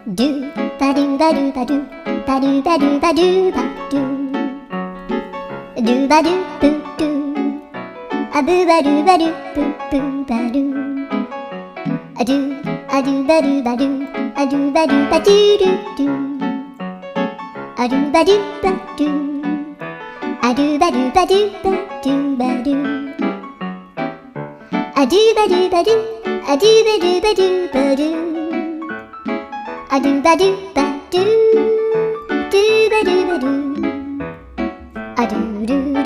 ドゥバドゥバドゥバドゥバドゥバドゥバドゥバドゥドゥバドゥブドゥアブバドゥバドゥブブバドゥアドゥアドゥバドゥバドゥアドゥバドゥバドゥドゥドゥアドゥバドゥバドゥアドゥバドゥバドゥバドゥバドゥアドゥバドゥバドゥアドゥバドゥバドゥバドゥアドゥバドゥバドゥドゥバドゥバドゥアドゥルル